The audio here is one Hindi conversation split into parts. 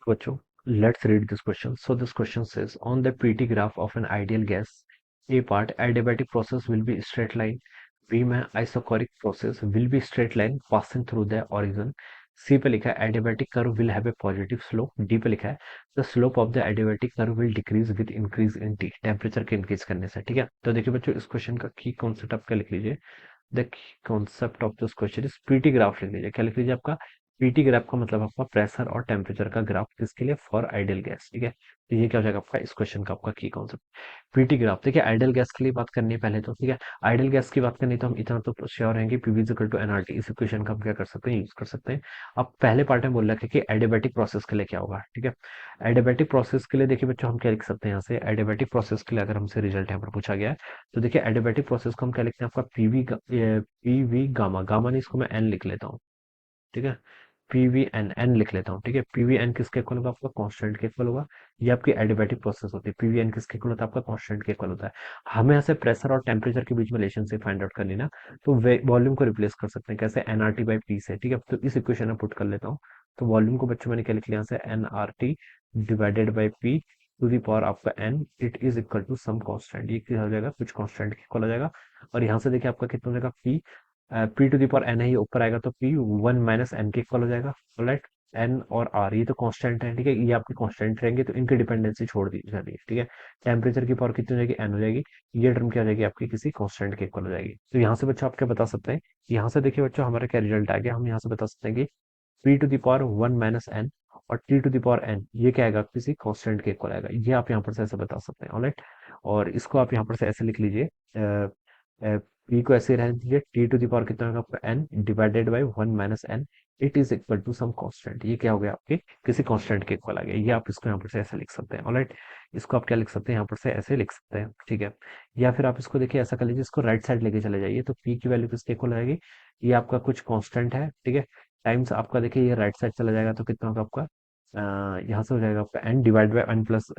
बच्चों, let's read this question. So this question says, on the PT graph of an ideal gas, A part adiabatic process will be straight line. B में isochoric process will be straight line passing through the origin. C पे लिखा है adiabatic curve will have a positive slope. D पे लिखा है the slope of the adiabatic curve will decrease with increase in T. Temperature के इंक्रीज करने से, ठीक है। तो देखिए बच्चों, इस क्वेश्चन का की कॉन्सेप्ट आप क्या लिख लीजिए। The concept of this question is PT graph लिख लीजिए। क्या लिख लीजिए आपका पीटी ग्राफ का मतलब आपका प्रेशर और टेम्परेचर का ग्राफ, किसके लिए? फॉर आइडियल गैस, ठीक है। तो ये क्या हो जाएगा आपका इस क्वेश्चन का आपका की कॉन्सेप्ट। पीटी ग्राफ देखिए, आइडियल गैस के लिए बात करनी है पहले तो, ठीक है। आइडियल गैस की बात करनी तो हम इतना तो श्योर हैं कि पीवी इक्वल टू एनआरटी, इस इक्वेशन का हम क्या कर सकते हैं, यूज कर सकते हैं। अब पहले पार्ट में बोल रखा है कि एडियाबैटिक प्रोसेस के लिए क्या होगा, ठीक है। एडियाबैटिक प्रोसेस के लिए देखिए बच्चों, हम क्या लिख सकते हैं यहाँ से, एडियाबैटिक प्रोसेस के लिए अगर हमसे रिजल्ट यहाँ पर पूछा गया है तो देखिए एडियाबैटिक प्रोसेस को हम क्या लिखते हैं, आपका पीवी गामा, गामा नहीं, इसको मैं एन लिख लेता हूँ, ठीक है। पीवी एन, एन लिख लेता हूँ, ठीक है। पीवी एन किसके इक्वल होगा, आपका कांस्टेंट के इक्वल होगा। ये आपकी एडियाबैटिक प्रोसेस होती है। पीवी एन किसके इक्वल होता है, आपका कांस्टेंट के इक्वल होता है। हमें यहाँ से प्रेशर और टेम्परेचर के बीच में रिलेशनशिप फाइंड आउट करनी ना, तो वॉल्यूम को रिप्लेस कर सकते हैं कैसे, एनआरटी बाई पी से, ठीक है। तो इस इक्वेशन में पुट कर लेता हूँ। तो वॉल्यूम को बच्चों मैंने क्या लिख लिया यहाँ से, NRT divided by P to the power आपका N, it is equal to some constant. ये क्या हो जाएगा, कुछ कांस्टेंट के इक्वल हो जाएगा। और यहाँ से देखिए आपका कितना हो जाएगा, P P to the power N है, ये ऊपर आएगा तो पी वन माइनस एन के इक्वल हो जाएगा, राइट। एन और आर ये तो कांस्टेंट है, ठीक है। ये आपके कांस्टेंट रहेंगे तो इनकी डिपेंडेंसी छोड़ दी जाती है, ठीक है। टेम्परेचर की पावर कितनी हो जाएगी, एन हो जाएगी। ये टर्म क्या हो जाएगी आपकी, किसी कांस्टेंट के इक्वल हो जाएगी। तो यहाँ से बच्चों आप क्या बता सकते हैं, यहाँ से देखिए बच्चों हमारा क्या रिजल्ट आ गया, हम यहाँ से बता सकते हैं कि P to the power one minus N और T to the power N, ये क्या आएगा, किसी कांस्टेंट के इक्वल आएगा। ये आप यहाँ पर से ऐसे बता सकते हैं, ऑलराइट। और इसको आप यहाँ पर से ऐसे लिख लीजिए, पी को ऐसे रहने दीजिए, टी टू द पावर कितना होगा आपका, N divided by one minus N, it is equal to some constant. ये क्या हो गया आपके, किसी कांस्टेंट के इक्वल आ गया। ये आप इसको यहाँ पर से ऐसे लिख सकते हैं, ऑलराइट। इसको आप क्या लिख सकते हैं, यहाँ पर से ऐसे लिख सकते हैं, ठीक है। या फिर आप इसको देखिए ऐसा कर लीजिए, इसको राइट साइड लेके चले जाइए, तो पी की वैल्यू किसके इक्वल आएगी, ये आपका कुछ कांस्टेंट है, ठीक है। टाइम्स आपका देखिए ये राइट साइड चला जाएगा तो कितना होगा आपका, यहाँ से हो जाएगा आपका N divide by N plus,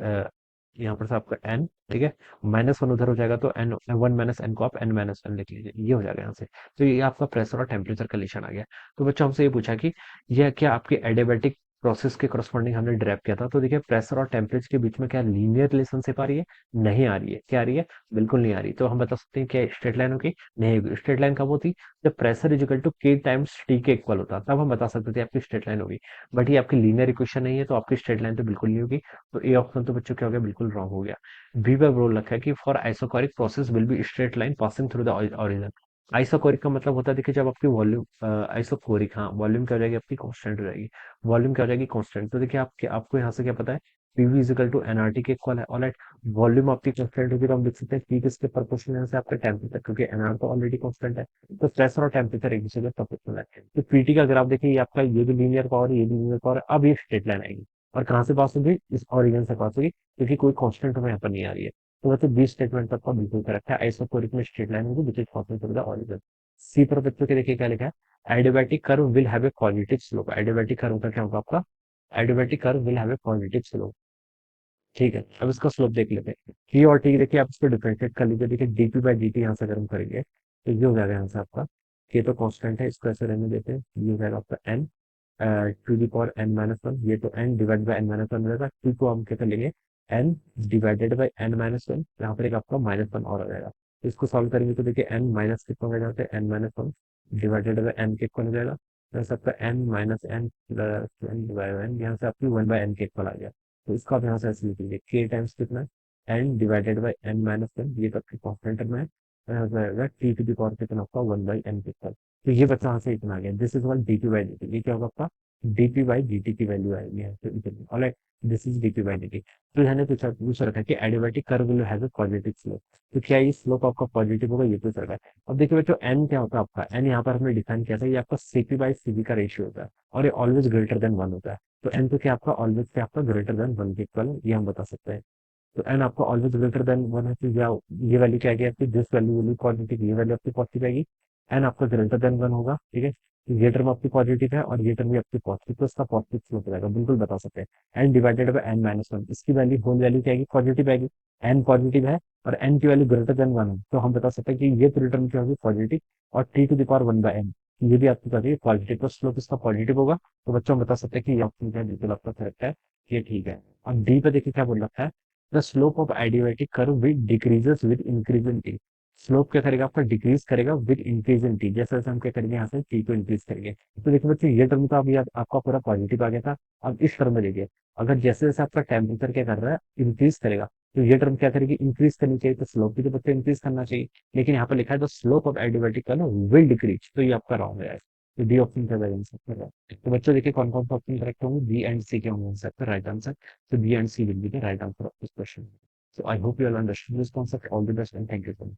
यहाँ पर से आपका एन, ठीक है। माइनस वन उधर हो जाएगा तो एन वन माइनस एन को आप एन माइनस वन लिख लीजिए, ये हो जाएगा यहाँ से। तो ये आपका प्रेशर और टेम्परेचर का रिलेशन आ गया। तो बच्चों हमसे ये पूछा कि यह क्या आपके एडियाबैटिक प्रोसेस के करस्पॉन्डिंग हमने ड्राइव किया था। तो देखिए प्रेशर और टेम्परेचर के बीच में क्या लीनियर रिलेशनशिप आ रही है, नहीं आ रही है। क्या आ रही है, बिल्कुल नहीं आ रही। तो हम बता सकते हैं क्या स्ट्रेट लाइन होगी, नहीं होगी। स्ट्रेट लाइन कब होती, जब प्रेशर इज इक्वल टू के टाइम्स टी के इक्वल होता, तब हम बता सकते थे आपकी स्ट्रेट लाइन होगी। बट ये आपकी लीनियर इक्वेशन नहीं है, तो आपकी स्ट्रेट लाइन तो बिल्कुल नहीं होगी। तो ए ऑप्शन तो बच्चों क्या हो गया, बिल्कुल रॉन्ग हो गया। बी पर बोल रखा है कि for isochoric process will be straight line passing through the origin. Isochoric का मतलब होता है देखिए, जब आपकी वॉल्यूम आइसोकोरिक, हाँ, वॉल्यूम क्या हो जाएगी आपकी, कांस्टेंट हो जाएगी। वॉल्यूम क्या हो जाएगी, कांस्टेंट। तो देखिए आपको यहाँ से क्या पता है, PV is equal to NRT के इक्वल है, ऑलराइट। वॉल्यूम आपकी कांस्टेंट होगी तो हम लिख सकते हैं पी किसके प्रोपोर्शनल है, आपका टेम्परेचर, क्योंकि एनआर तो ऑलरेडी कांस्टेंट है। तो प्रेशर और टेम्परेचर एक दूसरे के प्रोपोर्शनल है। तो पीटी का ग्राफ देखिए, ये आपका ये भी लीनियर पावर है, ये भी लीनियर पावर है। अब ये स्ट्रेट लाइन आएगी और कहाँ से पास होगी, इस ओरिजिन से पास होगी, क्योंकि कोई कांस्टेंट हमें यहाँ पर नहीं आ रही है। तो मतलब बी स्टेटमेंट आपका बिल्कुल करेक्ट है। आइसोकोरिक में स्ट्रेट लाइन होगी which is passing through the origin. C पर बच्चों के देखिए क्या लिखा है, adiabatic curve will have a positive slope. Adiabatic curve का क्या होगा आपका, adiabatic curve will have a positive slope, ठीक है। अब इसका स्लोप देख लेते हैं, टी और टी देखिए, आप इसको डिफरेंशिएट कर लीजिए। देखिए डीपी बाई डी टी यहाँ से अगर हम करेंगे तो ये हो जाएगा यहाँ से आपका, ये तो कांस्टेंट है, इसको ऐसे रहने देते हैं। ये हो जाएगा आपका N to the power N minus one, ये तो N divide by N minus one रहेगा। टी को हम क्या कर लेंगे, N divided by N minus one, यहाँ पर एक आपका माइनस वन और आ जाएगा। तो इसको सॉल्व करेंगे तो देखिए एन माइनस कितना हो जाता है, N minus one divided by N के इक्वल हो जाएगा। यहाँ से आपका N minus N plus N divide N, यहाँ से आपकी वन बाई एन के इक्वल आ गया। तो इसको आप यहाँ से ऐसे लिख लीजिए, के टाइम्स कितना है, N divided by N minus one, ये तो आपकी कांस्टेंट टर्म है। और यहाँ से आएगा टी टू द पावर कितना आपका वन बाई एन के इक्वल। तो ये बच्चा यहाँ से इतना आ गया, this is one DP by D T. ये क्या होगा आपका, डीपी बाई डी की वैल्यू आएगी है, तो इतनी, alright. This is DP by D. तो यहाँ ने पूछ रखा है कि adiabatic curve will have a positive slope. तो क्या ये स्लोप आपका पॉजिटिव होगा, ये पूछ रखा है। अब देखिए बच्चों, एन क्या होता है आपका, एन यहाँ पर हमने डिफाइन किया था, ये आपका सीपी बाई सीबी का रेशियो होता है और ये ऑलवेज ग्रेटर देन वन होता है। तो एन तो क्या आपका ऑलवेज क्या आपका ग्रेटर देन वन के इक्वल है, ये हम बता सकते हैं। तो एन आपका ऑलवेज ग्रेटर देन वन है, तो ये वैल्यू क्या आएगी आपकी, this value will be positive, ये वैल्यू आपकी पॉजिटिव आएगी। एन आपका ग्रेटर देन वन होगा, ठीक है। तो ये टर्म आपकी पॉजिटिव है और ये टर्म भी आपकी पॉजिटिव, तो इसका पॉजिटिव स्लोप रहेगा, बिल्कुल बता सकते हैं। N divided by N minus one, इसकी वैल्यू होल वैल्यू क्या आएगी, पॉजिटिव आएगी। एन पॉजिटिव है और एन की वैल्यू ग्रेटर देन वन है, तो हम बता सकते हैं कि ये पूरी टर्म क्या होगी, पॉजिटिव। और T to the power one by N, ये भी आपको बताइए पॉजिटिव, तो स्लोप इसका पॉजिटिव होगा, तो बच्चों बता सकते हैं कि ये ऑप्शन क्या है, बिल्कुल आपका करेक्ट है, ये ठीक है। अब डी पे देखिए क्या बोल रखा है, the slope of adiabatic curve with decreases with increase in T. Slope क्या करेगा आपका, डिक्रीज करेगा विद इंक्रीज इन टी, जैसे जैसे हम क्या करेंगे यहाँ से टी को इंक्रीज करेंगे। तो देखिए बच्चों ये टर्म तो अभी आपका पूरा पॉजिटिव आ गया था। अब इस टर्म में देखिए, अगर जैसे जैसे आपका टेम्परेचर क्या कर रहा है, इंक्रीज करेगा, तो ये टर्म क्या करेगी, इंक्रीज करनी चाहिए, तो स्लोप भी तो बच्चे इंक्रीज करना चाहिए। लेकिन यहाँ पे लिखा है the slope of adiabatic curve will decrease, तो ये आपका रॉन्ग है। तो डी ऑप्शन का राइट आंसर है। तो बच्चों देखिए कौन कौन सा ऑप्शन करेक्ट होंगे, बी एंड सी के होंगे answer right answer. So B and C will be the right answer of this question. So I hope you all understood this concept. All the best and thank you so much.